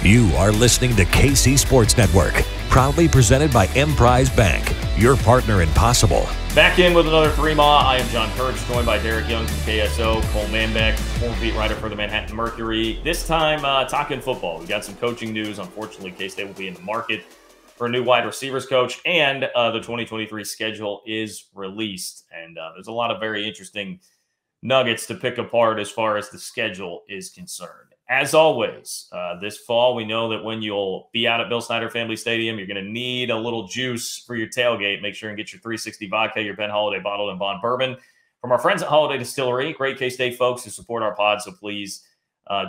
You are listening to KC Sports Network, proudly presented by Emprise Bank, your partner in possible. Back in with another Three Ma. I am John Kurtz, joined by Derek Young from KSO, Cole Manbeck, former beat writer for the Manhattan Mercury. This time, talking football. We got some coaching news. Unfortunately, K-State will be in the market for a new wide receivers coach, and the 2023 schedule is released. And there's a lot of very interesting nuggets to pick apart as far as the schedule is concerned. As always, this fall, we know that when you'll be out at Bill Snyder Family Stadium, you're going to need a little juice for your tailgate. Make sure and get your 360 vodka, your Ben Holiday bottled and bond bourbon from our friends at Holiday Distillery. Great K-State folks who support our pod, so please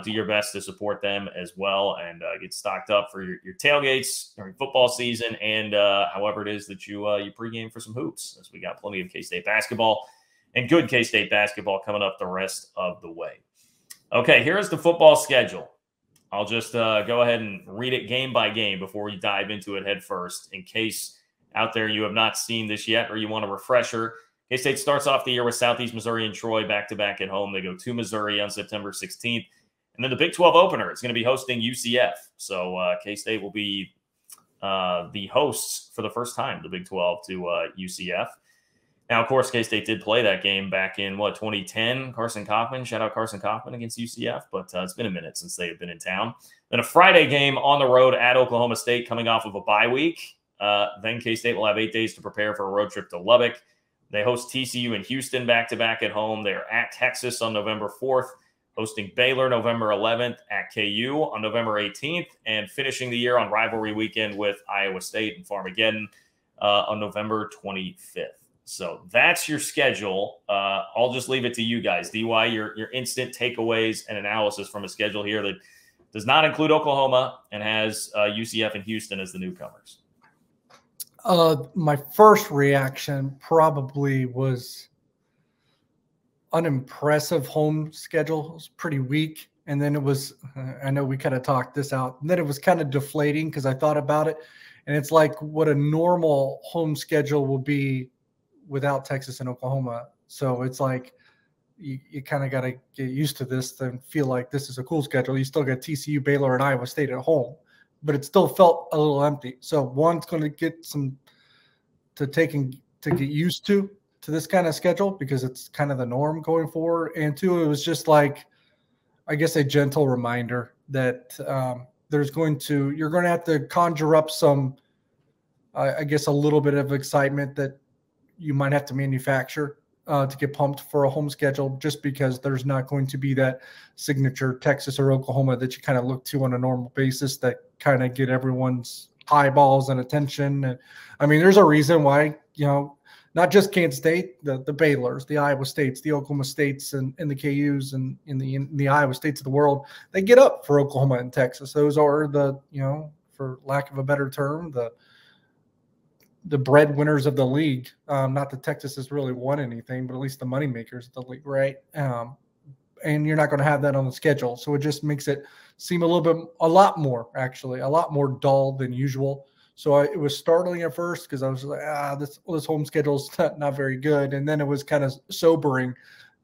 do your best to support them as well and get stocked up for your tailgates during football season and however it is that you pregame for some hoops, as we got plenty of K-State basketball and good K-State basketball coming up the rest of the way. Okay, here's the football schedule. I'll just go ahead and read it game by game before we dive into it head first, in case out there you have not seen this yet or you want a refresher. K-State starts off the year with Southeast Missouri and Troy back-to-back at home. They go to Missouri on September 16th. And then the Big 12 opener is going to be hosting UCF. So K-State will be the hosts for the first time, the Big 12, to UCF. Now, of course, K-State did play that game back in, 2010? Carson Kaufman, shout out Carson Kaufman against UCF, but it's been a minute since they have been in town. Then a Friday game on the road at Oklahoma State coming off of a bye week. Then K-State will have 8 days to prepare for a road trip to Lubbock. They host TCU and Houston back-to-back at home. They're at Texas on November 4th, hosting Baylor November 11th, at KU on November 18th, and finishing the year on rivalry weekend with Iowa State and Farmageddon on November 25th. So that's your schedule. I'll just leave it to you guys. DY, your instant takeaways and analysis from a schedule here that does not include Oklahoma and has UCF and Houston as the newcomers. My first reaction probably was unimpressive home schedule. It was pretty weak. And then it was, I know we kind of talked this out, and then it was kind of deflating because I thought about it. And it's like what a normal home schedule will be without Texas and Oklahoma. So it's like you kind of got to get used to this and feel like this is a cool schedule. You still got TCU, Baylor, and Iowa State at home, but it still felt a little empty. So one's going to get some to get used to this kind of schedule because it's kind of the norm going forward. And two, it was just like, I guess, a gentle reminder that you're going to have to conjure up some, I guess, a little bit of excitement that you might have to manufacture to get pumped for a home schedule, just because there's not going to be that signature Texas or Oklahoma that you kind of look to on a normal basis that kind of get everyone's eyeballs and attention. And I mean, there's a reason why, not just Kansas State, the Baylors, the Iowa States, the Oklahoma States, and the KUs and in the Iowa States of the world, they get up for Oklahoma and Texas. Those are the, for lack of a better term, the breadwinners of the league. Not that Texas has really won anything, but at least the moneymakers of the league, right? And you're not going to have that on the schedule. So it just makes it seem a lot more dull than usual. So it was startling at first because I was like, this home schedule is not very good. And then it was kind of sobering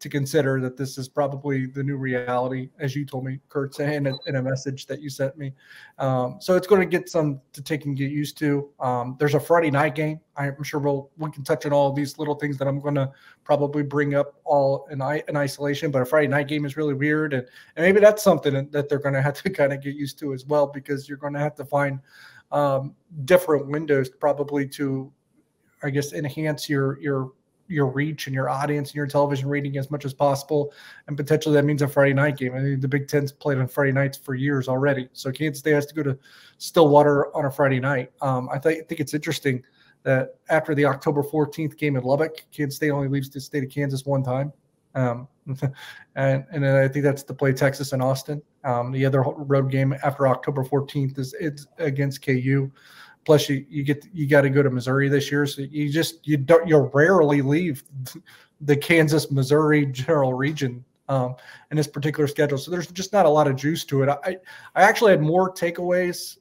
to consider that this is probably the new reality, as you told me, Kurtz, in a message that you sent me. So it's going to get some to take and get used to. There's a Friday night game. I'm sure we can touch on all of these little things that I'm going to probably bring up all in isolation, but a Friday night game is really weird. And maybe that's something that they're going to have to kind of get used to as well, because you're going to have to find different windows probably to, I guess, enhance your reach and your audience and your television rating as much as possible. And potentially that means a Friday night game. I mean, the Big Ten's played on Friday nights for years already. So Kansas State has to go to Stillwater on a Friday night. I think it's interesting that after the October 14th game in Lubbock, Kansas State only leaves the state of Kansas one time. And I think that's to play Texas and Austin. The other road game after October 14th it's against KU. Plus, you got to go to Missouri this year, so you rarely leave the Kansas-Missouri general region in this particular schedule. So there's just not a lot of juice to it. I actually had more takeaways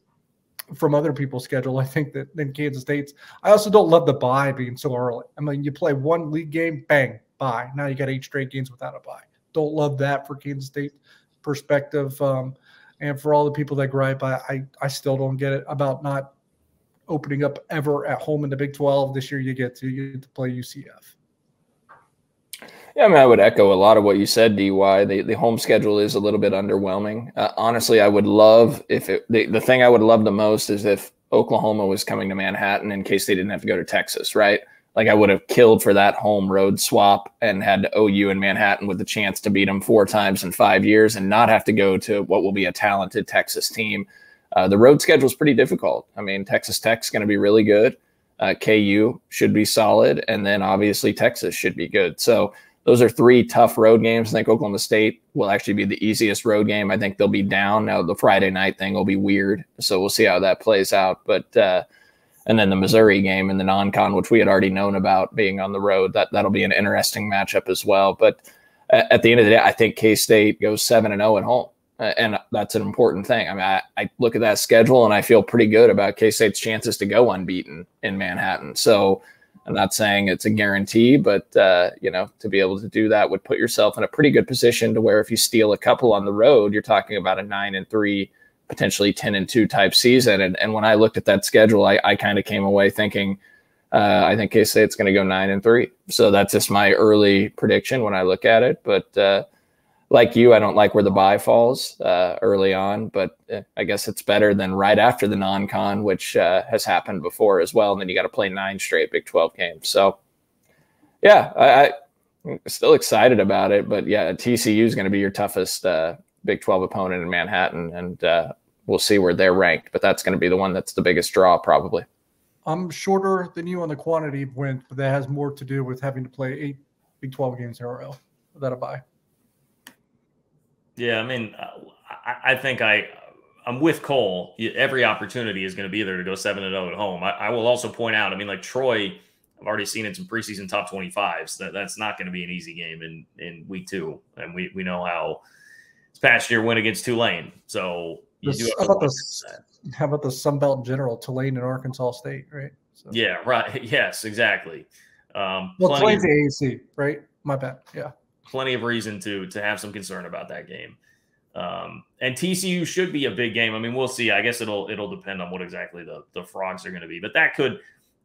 from other people's schedule, I think, than Kansas State's. I also don't love the bye being so early. I mean, you play one league game, bang, bye. Now you got 8 straight games without a bye. Don't love that for Kansas State perspective. And for all the people that gripe, I still don't get it about not opening up ever at home in the Big 12. This year you get to play UCF. Yeah, I mean, I would echo a lot of what you said, DY. The home schedule is a little bit underwhelming. Honestly, I would love the thing I would love the most is if Oklahoma was coming to Manhattan in case they didn't have to go to Texas, right? Like I would have killed for that home road swap and had OU in Manhattan with the chance to beat them 4 times in 5 years and not have to go to what will be a talented Texas team. The road schedule is pretty difficult. I mean, Texas Tech's going to be really good. KU should be solid. And then obviously Texas should be good. So those are 3 tough road games. I think Oklahoma State will actually be the easiest road game. I think they'll be down. Now the Friday night thing will be weird. So we'll see how that plays out. But and then the Missouri game and the non-con, which we had already known about being on the road, that'll be an interesting matchup as well. But at the end of the day, I think K-State goes 7-0 at home. And that's an important thing. I mean, I look at that schedule and I feel pretty good about K-State's chances to go unbeaten in Manhattan. So I'm not saying it's a guarantee, but, to be able to do that would put yourself in a pretty good position to where if you steal a couple on the road, you're talking about a 9-3, potentially 10-2 type season. And when I looked at that schedule, I kind of came away thinking, I think K-State's going to go 9-3. So that's just my early prediction when I look at it. But like you, I don't like where the bye falls early on, but I guess it's better than right after the non-con, which has happened before as well. And then you got to play 9 straight Big 12 games. So, yeah, I'm still excited about it. But, yeah, TCU is going to be your toughest Big 12 opponent in Manhattan, and we'll see where they're ranked. But that's going to be the one that's the biggest draw probably. I'm shorter than you on the quantity of wins, but that has more to do with having to play 8 Big 12 games in a row without a bye. Yeah, I mean, I think I'm with Cole. Every opportunity is going to be there to go 7-0 at home. I will also point out, I mean, like Troy, I've already seen in some preseason top 25s. That's not going to be an easy game in week 2. And we know how this past year went against Tulane. So you do have to watch that. How about the Sun Belt in general, Tulane and Arkansas State, right? So. Yeah, right. Yes, exactly. Well, Tulane's the AAC, right? My bad. Yeah. Plenty of reason to have some concern about that game. And TCU should be a big game. I mean, we'll see. I guess it'll depend on what exactly the Frogs are going to be. But that could,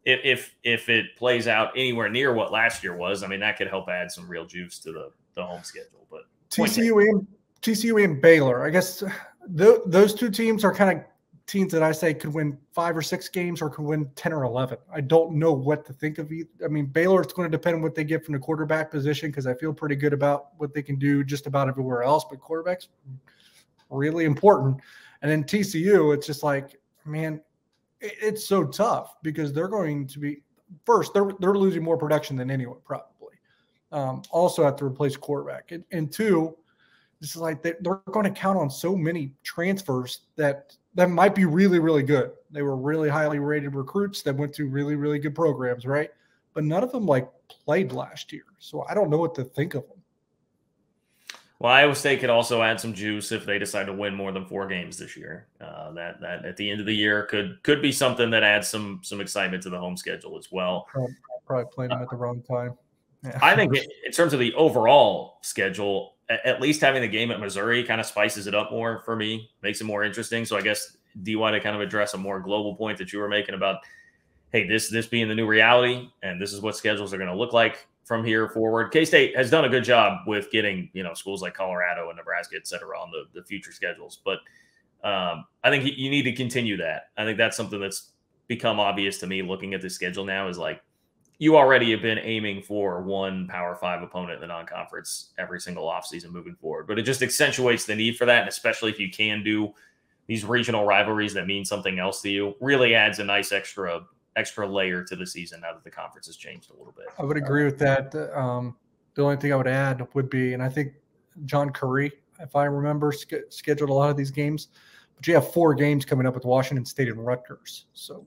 if it plays out anywhere near what last year was, I mean, that could help add some real juice to the home schedule. But TCU and Baylor, I guess those 2 teams are kind of teams that I say could win 5 or 6 games or could win 10 or 11. I don't know what to think of either. I mean, Baylor, it's going to depend on what they get from the quarterback position because I feel pretty good about what they can do just about everywhere else, but quarterback's really important. And then TCU, it's just like, man, it's so tough because they're going to be – first, they're losing more production than anyone probably. Also have to replace quarterback. And 2, this is like they're going to count on so many transfers that might be really, really good. They were really highly rated recruits that went to really, really good programs, right? But none of them played last year. So I don't know what to think of them. Well, Iowa State could also add some juice if they decide to win more than 4 games this year. That at the end of the year could be something that adds some excitement to the home schedule as well. Probably playing them at the wrong time. Yeah. I think in terms of the overall schedule, at least having the game at Missouri kind of spices it up more for me, makes it more interesting. So I guess, DY, to kind of address a more global point that you were making about, hey, this being the new reality, and this is what schedules are going to look like from here forward. K-State has done a good job with getting, schools like Colorado and Nebraska, et cetera, on the future schedules. But I think you need to continue that. I think that's something that's become obvious to me looking at the schedule now is like, you already have been aiming for one Power 5 opponent in the non-conference every single offseason moving forward. But it just accentuates the need for that, and especially if you can do these regional rivalries that mean something else to you, really adds a nice extra layer to the season now that the conference has changed a little bit. I would agree with that. The only thing I would add would be, and I think John Curry, if I remember, scheduled a lot of these games, but you have 4 games coming up with Washington State and Rutgers. So.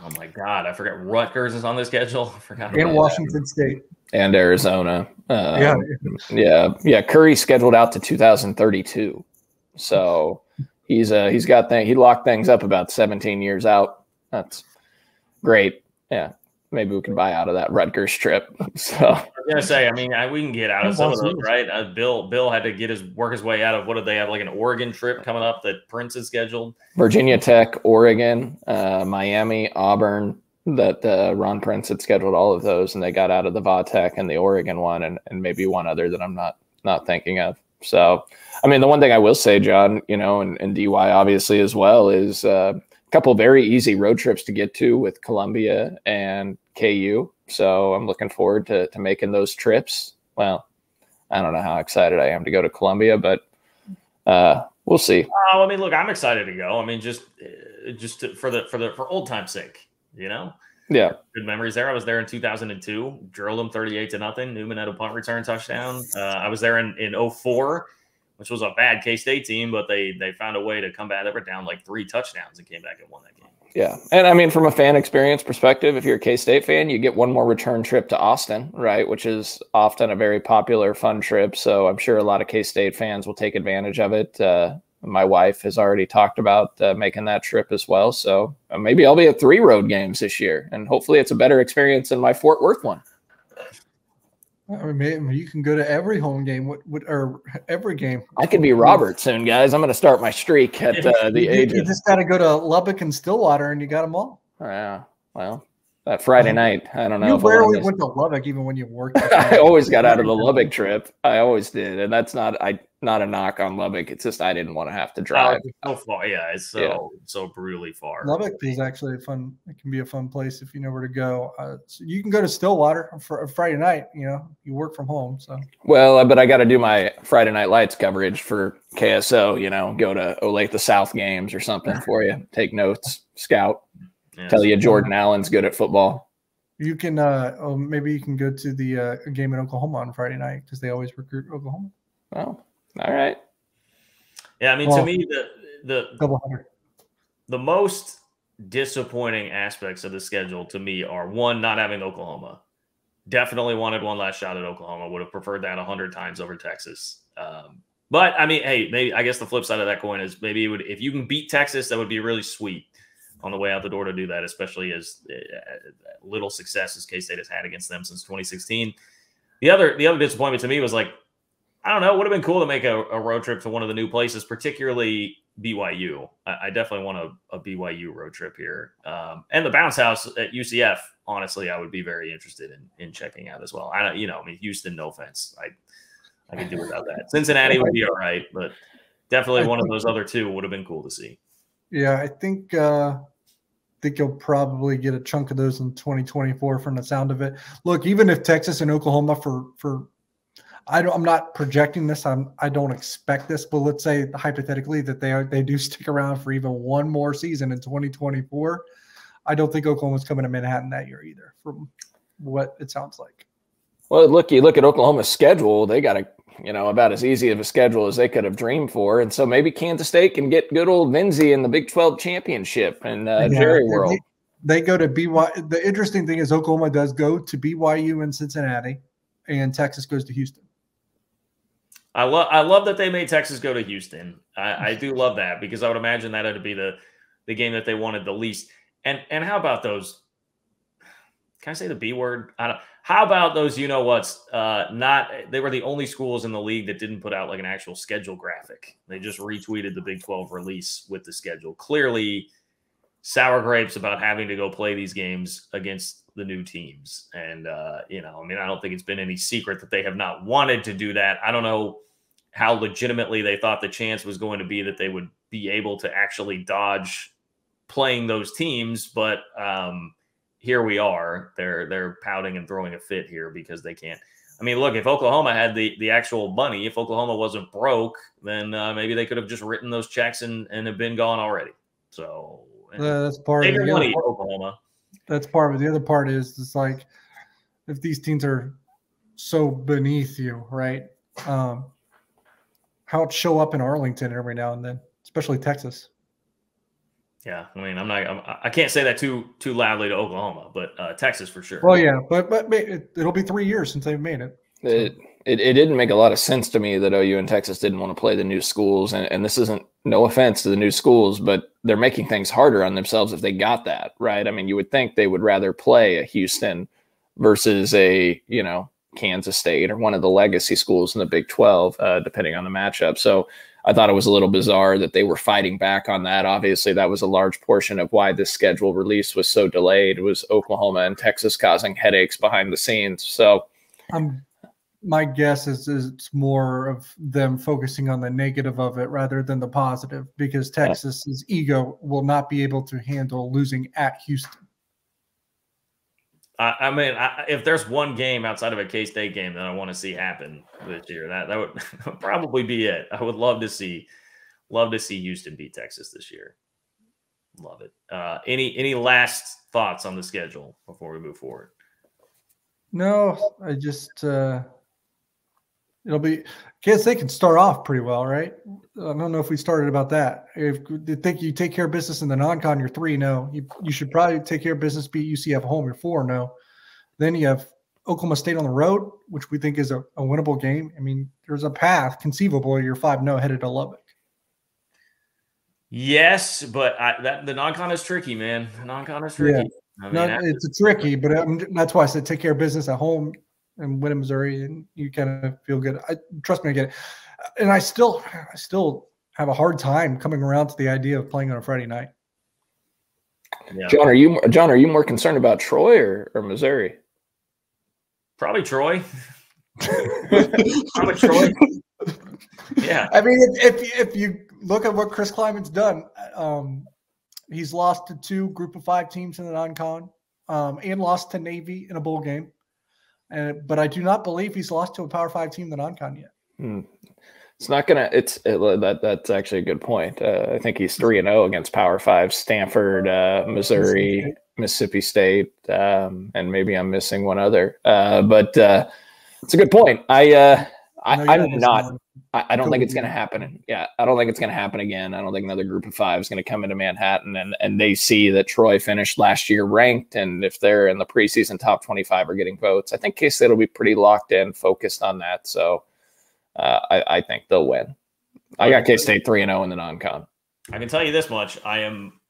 Oh my God! I forgot Rutgers is on the schedule. I forgot. And Washington State and Arizona. Yeah. Curry's scheduled out to 2032, so he's got he locked things up about 17 years out. That's great. Yeah, maybe we can buy out of that Rutgers trip. So gonna say, I mean, we can get out of some of those, right? Bill had to work his way out of, what did they have, like an Oregon trip coming up that Prince has scheduled? Virginia Tech, Oregon, Miami, Auburn. That Ron Prince had scheduled all of those, and they got out of the Va-Tech and the Oregon one, and maybe one other that I'm not thinking of. So, I mean, the one thing I will say, John, and DY obviously as well, is a couple very easy road trips to get to with Columbia and KU. So I'm looking forward to making those trips. Well, I don't know how excited I am to go to Columbia, but we'll see. I mean, look, I'm excited to go. I mean, just for old time's sake. Yeah, good memories there. I was there in 2002, drilled them 38-0. Newman had a punt return touchdown. I was there in 2004, which was a bad K-State team, but they found a way to come back. They were down like 3 touchdowns and came back and won that game. Yeah, and I mean, from a fan experience perspective, if you're a K-State fan, you get one more return trip to Austin, right, which is often a very popular, fun trip. So I'm sure a lot of K-State fans will take advantage of it. My wife has already talked about making that trip as well. So maybe I'll be at 3 road games this year, and hopefully it's a better experience than my Fort Worth one. I mean, you can go to every home game or every game. I could be Robert soon, guys. I'm going to start my streak at the age. You just got to go to Lubbock and Stillwater, and you got them all. Yeah, well, that Friday night, I don't know. You rarely went to Lubbock, even when you worked. I always got out of the Lubbock trip. I always did, and that's not a knock on Lubbock. It's just I didn't want to have to drive. So far, yeah, it's so brutally far. Lubbock is actually it can be a fun place if you know where to go. So you can go to Stillwater for a Friday night. You work from home, so. Well, but I got to do my Friday Night Lights coverage for KSO. Go to Olathe South games or something for you. Take notes, scout. Tell you Jordan Allen's good at football. You can maybe you can go to the game in Oklahoma on Friday night because they always recruit Oklahoma. Oh, all right. Yeah, I mean, to me, the most disappointing aspects of the schedule to me are, one, not having Oklahoma. Definitely wanted one last shot at Oklahoma. Would have preferred that 100 times over Texas. But I mean, hey, maybe I guess the flip side of that coin is maybe if you can beat Texas, that would be really sweet on the way out the door to do that, especially as little success as K-State has had against them since 2016. The other disappointment to me was like, I don't know, it would have been cool to make a road trip to one of the new places, particularly BYU. I definitely want a BYU road trip here. And the bounce house at UCF, honestly, I would be very interested in checking out as well. I mean, Houston, no offense. I could do without that. Cincinnati would be all right, but definitely one of those other two would have been cool to see. Yeah, I think you'll probably get a chunk of those in 2024 from the sound of it. Look, even if Texas and Oklahoma I'm not projecting this. I don't expect this, but let's say hypothetically that they do stick around for even one more season in 2024. I don't think Oklahoma's coming to Manhattan that year either, from what it sounds like. Well, you look at Oklahoma's schedule. They got about as easy of a schedule as they could have dreamed for. And so maybe Kansas State can get good old Vinzi in the Big 12 championship and Jerry World. They go to BYU. The interesting thing is Oklahoma does go to BYU in Cincinnati, and Texas goes to Houston. I love that they made Texas go to Houston. I do love that because I would imagine that would be the game that they wanted the least. And how about those? Can I say the B word? I don't. How about those? They were the only schools in the league that didn't put out like an actual schedule graphic. They just retweeted the Big 12 release with the schedule. Clearly, sour grapes about having to go play these games against the new teams. And, I don't think it's been any secret that they have not wanted to do that. I don't know how legitimately they thought the chance was going to be that they would be able to actually dodge playing those teams. But here we are. They're pouting and throwing a fit here because they can't. I mean, look, if Oklahoma had the actual money, if Oklahoma wasn't broke, then maybe they could have just written those checks and have been gone already. So that's part of the money, Oklahoma. That's part of it. The other part is it's like if these teams are so beneath you, right? How it show up in Arlington every now and then, especially Texas. Yeah, I mean, I can't say that too loudly to Oklahoma, but Texas for sure. Well, yeah, but it'll be 3 years since they've made it. It didn't make a lot of sense to me that OU and Texas didn't want to play the new schools, and this isn't no offense to the new schools, but they're making things harder on themselves if they got that right. I mean, you would think they would rather play a Houston versus a Kansas State or one of the legacy schools in the Big 12, depending on the matchup. So I thought it was a little bizarre that they were fighting back on that. Obviously, that was a large portion of why this schedule release was so delayed. It was Oklahoma and Texas causing headaches behind the scenes. So my guess is it's more of them focusing on the negative of it rather than the positive, because Texas's ego will not be able to handle losing at Houston. I mean, if there's one game outside of a K-State game that I want to see happen this year, that would probably be it. I would love to see Houston beat Texas this year. Love it. Any last thoughts on the schedule before we move forward? No, I just it'll be kids. They can start off pretty well, right? I don't know if we started about that. If you think you take care of business in the non-con, you're 3-0. You should probably take care of business, beat UCF home, you're 4-0. Then you have Oklahoma State on the road, which we think is a winnable game. I mean, there's a path conceivable. You're 5-0 headed to Lubbock. Yes, but the non-con is tricky, man. The non-con is tricky. Yeah. I mean, it's tricky, but that's why I said take care of business at home and win in Missouri, and you kind of feel good. Trust me, I get it. And I still have a hard time coming around to the idea of playing on a Friday night. Yeah. John, are you more concerned about Troy or Missouri? Probably Troy. Probably Troy. Yeah. I mean, if you look at what Chris Kleiman's done, he's lost to 2 Group of 5 teams in the non-con, and lost to Navy in a bowl game. But I do not believe he's lost to a Power 5 team in the non-con yet. It's not gonna. That's actually a good point. I think he's 3-0 against Power 5: Stanford, Missouri, Mississippi State, and maybe I'm missing one other. But it's a good point. I don't think it's going to happen. Yeah, I don't think it's going to happen again. I don't think another Group of 5 is going to come into Manhattan and they see that Troy finished last year ranked, and if they're in the preseason top 25 or getting votes, I think K-State will be pretty locked in, focused on that. So I think they'll win. I got K-State 3-0 in the non-con. I can tell you this much. I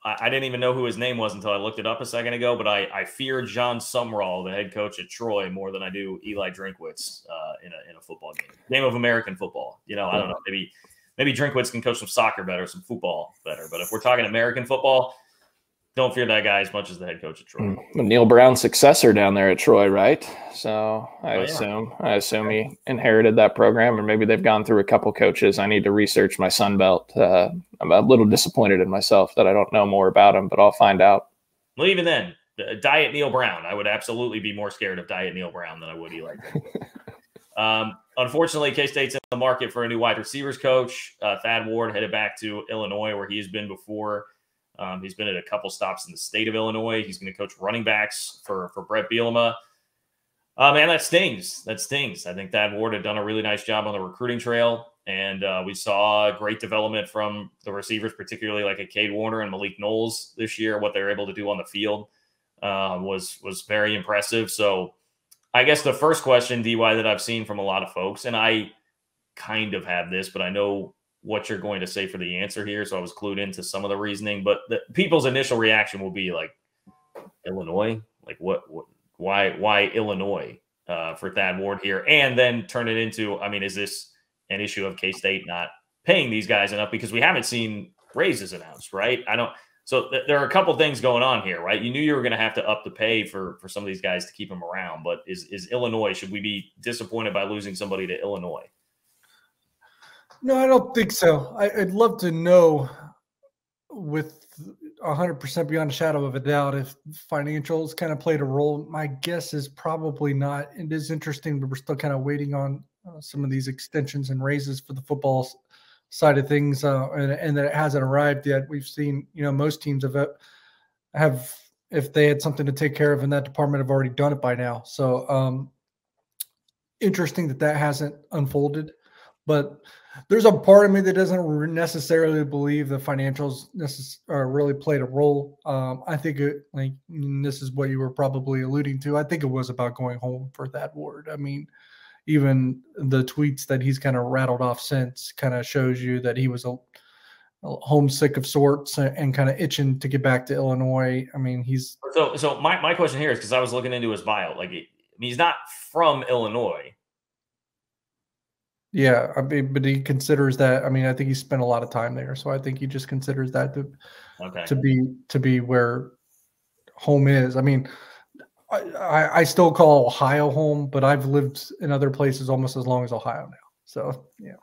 didn't even know who his name was until I looked it up a second ago, but I fear John Sumrall, the head coach at Troy, more than I do Eli Drinkwitz in a football game of American football. I don't know. Maybe Drinkwitz can coach some soccer better, some football better. But if we're talking American football, don't fear that guy as much as the head coach at Troy. Neil Brown's successor down there at Troy, right? So I assume he inherited that program, or maybe they've gone through a couple coaches. I need to research my Sun Belt. I'm a little disappointed in myself that I don't know more about him, but I'll find out. Well, even then, Diet Neil Brown, I would absolutely be more scared of Diet Neil Brown than I would Eli. Unfortunately, K-State's in the market for a new wide receivers coach. Thad Ward headed back to Illinois, where he has been before. He's been at a couple stops in the state of Illinois. He's going to coach running backs for Brett Bielema. Man, that stings. That stings. I think Thad Ward had done a really nice job on the recruiting trail, and we saw great development from the receivers, particularly like a Cade Warner and Malik Knowles this year. What they were able to do on the field was very impressive. So I guess the first question, DY, that I've seen from a lot of folks, and I kind of have this, but I know what you're going to say for the answer here, so I was clued into some of the reasoning, but people's initial reaction will be like, Illinois? Like why Illinois for Thad Ward here? And then turn it into, I mean, is this an issue of K-State not paying these guys enough? Because we haven't seen raises announced, right? So there are a couple things going on here, right? You knew you were going to have to up the pay for some of these guys to keep them around, but is Illinois, should we be disappointed by losing somebody to Illinois? No, I don't think so. I'd love to know with 100% beyond a shadow of a doubt if financials kind of played a role. My guess is probably not. It is interesting, but we're still kind of waiting on some of these extensions and raises for the football side of things, and that it hasn't arrived yet. We've seen, most teams have if they had something to take care of in that department, have already done it by now. So interesting that hasn't unfolded, but there's a part of me that doesn't necessarily believe the financials really played a role. I think this is what you were probably alluding to. I think it was about going home for Thad Ward. I mean, even the tweets that he's kind of rattled off since kind of shows you that he was a homesick of sorts and kind of itching to get back to Illinois. I mean, so my question here is, because I was looking into his bio, like mean, he's not from Illinois. Yeah, I mean, but he considers that. I mean, I think he spent a lot of time there, so I think he just considers that to be where home is. I mean, I still call Ohio home, but I've lived in other places almost as long as Ohio now. So yeah.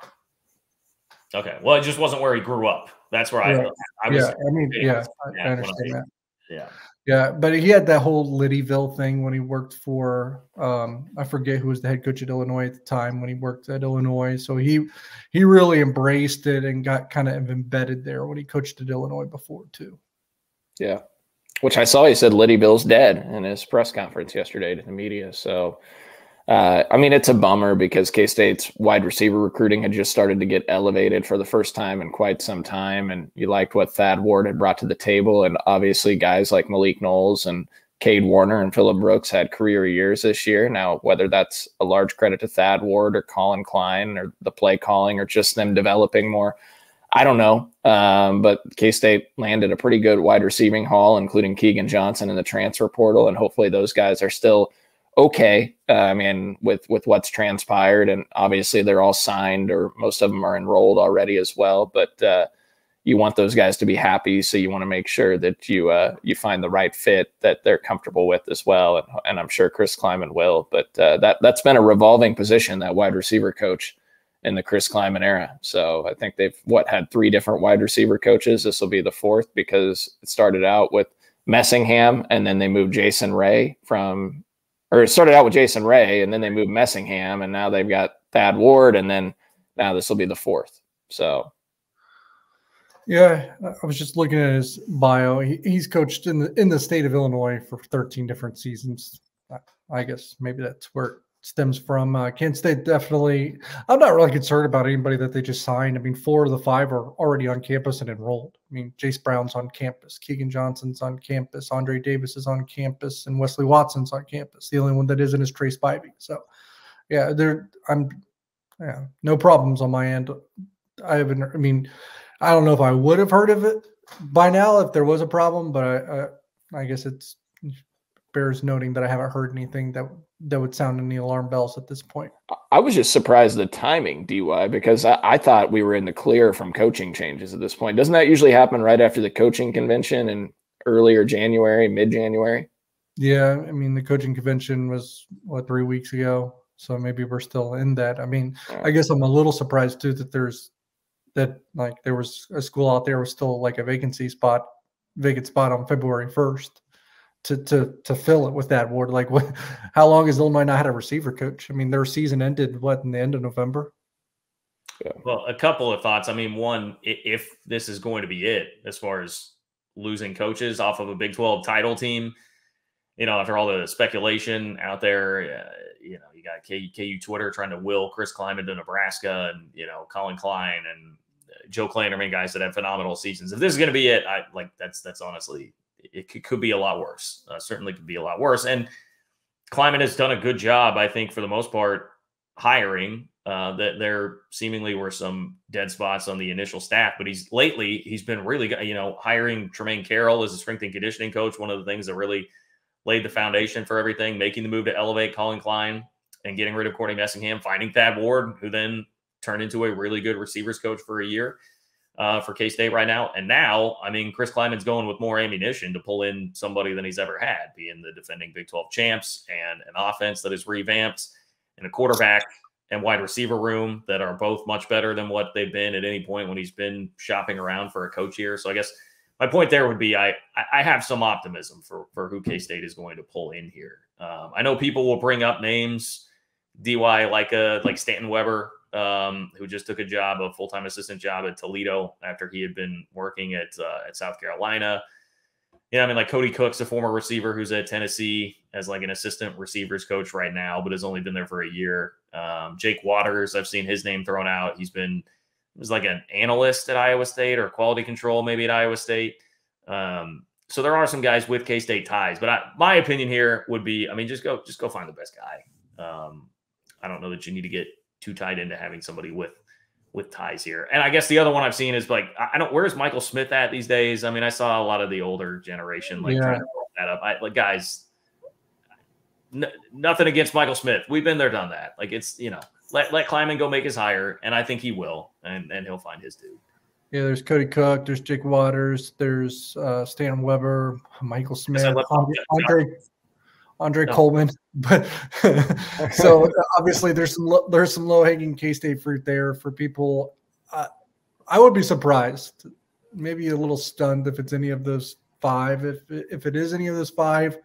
Okay. Well, it just wasn't where he grew up. That's where I was. I understand that. Yeah. Yeah, but he had that whole Liddyville thing when he worked for I forget who was the head coach at Illinois at the time when he worked at Illinois. So he really embraced it and got kind of embedded there when he coached at Illinois before too. Yeah. Which I saw he said Liddyville's dead in his press conference yesterday to the media. So I mean, it's a bummer because K-State's wide receiver recruiting had just started to get elevated for the first time in quite some time. And you liked what Thad Ward had brought to the table. And obviously guys like Malik Knowles and Cade Warner and Phillip Brooks had career years this year. Now, whether that's a large credit to Thad Ward or Colin Klein or the play calling or just them developing more, I don't know. But K-State landed a pretty good wide receiving haul, including Keegan Johnson in the transfer portal. And hopefully those guys are still okay. I mean, with what's transpired, and obviously they're all signed or most of them are enrolled already as well. But you want those guys to be happy, so you want to make sure that you find the right fit that they're comfortable with as well. And I'm sure Chris Kleiman will. But that's been a revolving position, that wide receiver coach in the Chris Kleiman era. So I think they've had 3 different wide receiver coaches. This will be the 4th because it started out with Messingham, and then they moved Jason Ray it started out with Jason Ray, and then they moved Messingham, and now they've got Thad Ward, and then now this will be the 4th. So, yeah, I was just looking at his bio. He's coached in the state of Illinois for 13 different seasons. I guess maybe that's where it stems from. Kent State definitely. I'm not really concerned about anybody that they just signed. I mean, 4 of the 5 are already on campus and enrolled. I mean, Jace Brown's on campus, Keegan Johnson's on campus, Andre Davis is on campus, and Wesley Watson's on campus. The only one that isn't is Trace Spivey. So, yeah, no problems on my end. I don't know if I would have heard of it by now if there was a problem, but I guess it's bears noting that I haven't heard anything that would sound any alarm bells at this point. I was just surprised at the timing, DY, because I thought we were in the clear from coaching changes at this point. Doesn't that usually happen right after the coaching convention in earlier January, mid-January? Yeah, I mean, the coaching convention was, 3 weeks ago? So maybe we're still in that. I mean, I guess I'm a little surprised, too, that there was a school out there was still like a vacant spot on February 1st. To fill it with that Ward. Like, how long has Illinois not had a receiver coach? I mean, their season ended in the end of November. Yeah. Well, a couple of thoughts. I mean, one, if this is going to be it as far as losing coaches off of a Big 12 title team, after all the speculation out there, you got KU Twitter trying to will Chris Kleiman to Nebraska, and Colin Klein and Joe Klanderman, guys that have phenomenal seasons. If this is going to be it, that's honestly. It could be a lot worse. Certainly could be a lot worse. And Kleiman has done a good job, I think, for the most part, hiring. That there seemingly were some dead spots on the initial staff, but he's been really good. Hiring Tremaine Carroll as a strength and conditioning coach, one of the things that really laid the foundation for everything, making the move to elevate Colin Klein and getting rid of Courtney Messingham, finding Thad Ward, who then turned into a really good receivers coach for a year. For K-State right now. And now, I mean, Chris Kleiman's going with more ammunition to pull in somebody than he's ever had, being the defending Big 12 champs, and an offense that is revamped, and a quarterback and wide receiver room that are both much better than what they've been at any point when he's been shopping around for a coach here. So I guess my point there would be I have some optimism for who K-State is going to pull in here. I know people will bring up names, DY, like Stanton Weber, who just took a full-time assistant job at Toledo after he had been working at South Carolina. Like Cody Cook's a former receiver who's at Tennessee as like an assistant receivers coach right now, but has only been there for a year. Jake Waters, I've seen his name thrown out. He was like an analyst at Iowa State or quality control maybe at Iowa State. So there are some guys with K-State ties, but my opinion here would be, just go find the best guy. I don't know that you need to get too tied into having somebody with ties here. And I guess the other one I've seen is where's Michael Smith at these days? I saw a lot of the older generation trying to pull that up. Guys, nothing against Michael Smith. We've been there, done that. Like, it's, you know, let Kleiman go make his hire, and I think he will, and he'll find his dude. Yeah, there's Cody Cook, there's Jake Waters, there's Stan Weber, Michael Smith, Andre Coleman. But so obviously there's some low-hanging K-State fruit there for people. I would be surprised, maybe a little stunned if it's any of those five. If it is any of those five,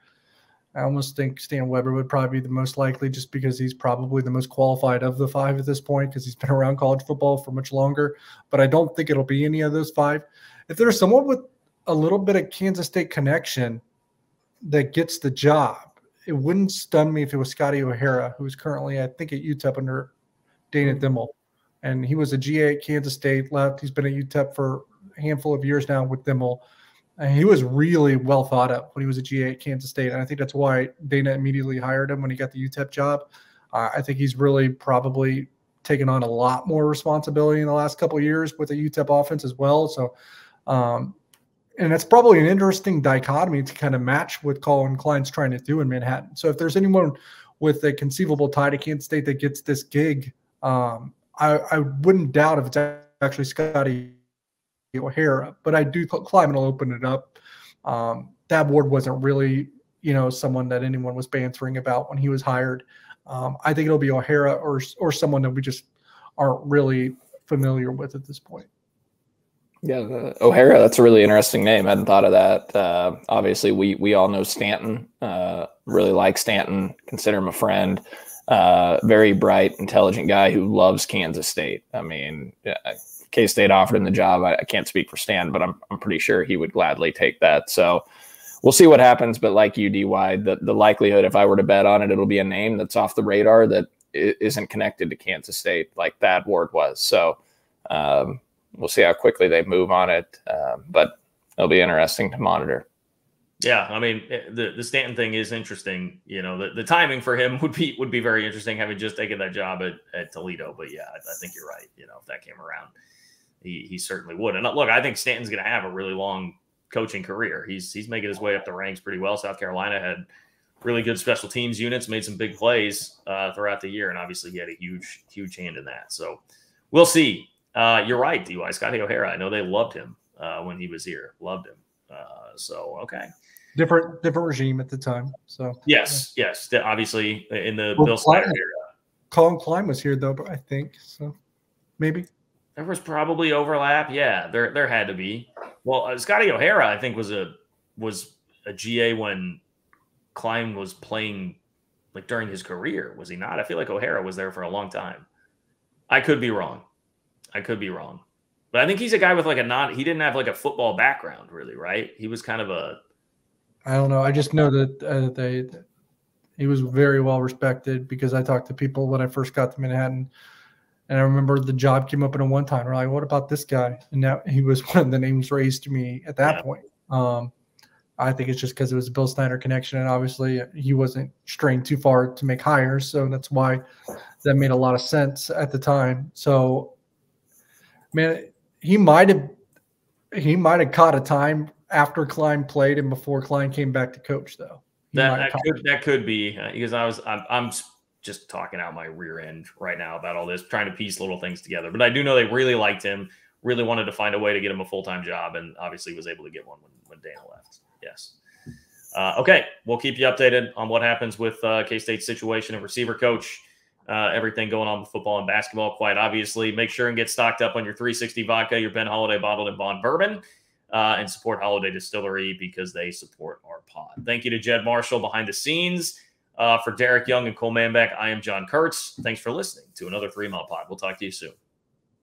I almost think Stan Weber would probably be the most likely, just because he's probably the most qualified of the five at this point, because he's been around college football for much longer. But I don't think it'll be any of those five. If there's someone with a little bit of Kansas State connection that gets the job, it wouldn't stun me if it was Scotty O'Hara, who's currently, I think, at UTEP under Dana Dimmel. And he was a GA at Kansas State, left. He's been at UTEP for a handful of years now with Dimmel. And he was really well thought of when he was a GA at Kansas State. And I think that's why Dana immediately hired him when he got the UTEP job. I think he's really probably taken on a lot more responsibility in the last couple of years with the UTEP offense as well. So, and that's probably an interesting dichotomy to kind of match what Colin Klein's trying to do in Manhattan. So if there's anyone with a conceivable tie to Kansas State that gets this gig, I wouldn't doubt if it's actually Scotty O'Hara, but I do. Kleiman will open it up. That Ward wasn't really, someone that anyone was bantering about when he was hired. I think it'll be O'Hara or someone that we just aren't really familiar with at this point. Yeah, O'Hara, that's a really interesting name. I hadn't thought of that. Obviously, we all know Stanton. Really like Stanton. Consider him a friend. Very bright, intelligent guy who loves Kansas State. I mean, K-State offered him the job. I can't speak for Stan, but I'm pretty sure he would gladly take that. So we'll see what happens. But like you, DY, the likelihood, if I were to bet on it, it'll be a name that's off the radar that isn't connected to Kansas State like Thad Ward was. So we'll see how quickly they move on it. But it'll be interesting to monitor. Yeah, I mean, the Stanton thing is interesting. The timing for him would be very interesting, having just taken that job at Toledo. But yeah, I think you're right. If that came around, he certainly would. And look, I think Stanton's going to have a really long coaching career. He's making his way up the ranks pretty well. South Carolina had really good special teams units, made some big plays throughout the year, and obviously he had a huge hand in that. So we'll see. You're right, DY. Scotty O'Hara. I know they loved him when he was here. Loved him. So okay. Different regime at the time. So yes. Obviously in the Bill Snyder era. Colin Klein was here though, I think. So maybe there was probably overlap. Yeah, there had to be. Well, Scotty O'Hara, I think, was a GA when Klein was playing, like, during his career. Was he not? I feel like O'Hara was there for a long time. I could be wrong. But I think he's a guy with like he didn't have like a football background really, right? He was kind of I don't know. I just know that he was very well respected, because I talked to people when I first got to Manhattan, and I remember the job came up in a one time. We're like, what about this guy? And now he was one of the names raised to me at that point. I think it's just because it was a Bill Snyder connection, and obviously he wasn't straying too far to make hires, so that's why that made a lot of sense at the time. So, man, he might have caught a time after Klein played and before Klein came back to coach, though. That could be, because I'm just talking out my rear end right now about all this, trying to piece little things together. But I do know they really liked him, really wanted to find a way to get him a full-time job, and obviously was able to get one when Dana left. Yes. Okay, we'll keep you updated on what happens with K-State's situation and receiver coach. Everything going on with football and basketball, quite obviously. Make sure and get stocked up on your 360 vodka, your Ben Holiday bottled and bond bourbon, and support Holiday Distillery because they support our pod. Thank you to Jed Marshall behind the scenes. For Derek Young and Cole Manbeck, I am John Kurtz. Thanks for listening to another 3 Mile Pod. We'll talk to you soon.